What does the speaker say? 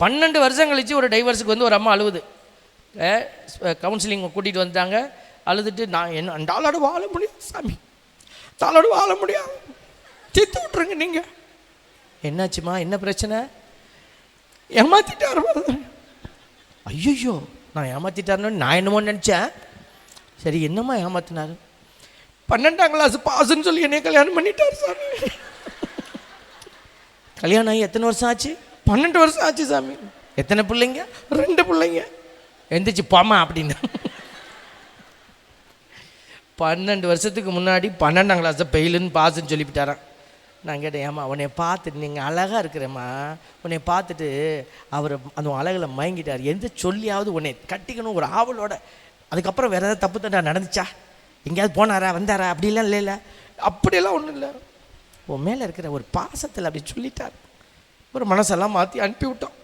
12 வருஷம் கழித்து ஒரு டைவர்ஸுக்கு வந்து ஒரு அம்மா அழுவுது. கவுன்சிலிங் கூட்டிகிட்டு வந்துட்டாங்க. அழுதுட்டு, நான் என்ன டாலோட வாழ முடியாது சாமி, டாலோட வாழ முடியாது, தீர்த்து விட்ருங்க நீங்கள். என்னாச்சுமா, என்ன பிரச்சனை? ஏமாத்திட்டாரு. ஐயோ, நான் ஏமாத்திட்டாருன்னு நான் என்னமோ நினச்சேன். சரி, என்னம்மா ஏமாத்தினாரு? 12ஆம் கிளாஸ் பாஸ்ன்னு சொல்லி என்னைய கல்யாணம் பண்ணிட்டார் சாமி. கல்யாணம் ஆகி எத்தனை வருஷம் ஆச்சு? 12 வருஷம் ஆச்சு சாமி. எத்தனை பிள்ளைங்க? 2 பிள்ளைங்க. எந்திரிச்சு போமா அப்படின்னு. 12 வருஷத்துக்கு முன்னாடி 12ஆம் கிளாஸை பெயிலுன்னு பாஸ்ன்னு சொல்லிவிட்டாரான். நான் கேட்டேன், ஏம்மா உன்னை பார்த்துட்டு, நீங்கள் அழகாக இருக்கிறேம்மா, உன்னை பார்த்துட்டு அவர் அந்த அழகில் மயங்கிட்டார், எந்த சொல்லியாவது உன்னை கட்டிக்கணும் ஒரு ஆவலோட. அதுக்கப்புறம் வேறு ஏதாவது தப்பு தண்டா நடந்துச்சா? எங்கேயாவது போனாரா வந்தாரா? அப்படிலாம் இல்லை. அப்படியெல்லாம் ஒன்றும் இல்லை. உன் மேலே இருக்கிற ஒரு பாசத்தில் அப்படி சொல்லிட்டார். ஒரு மனசெல்லாம் மாற்றி அனுப்பி விட்டோம்.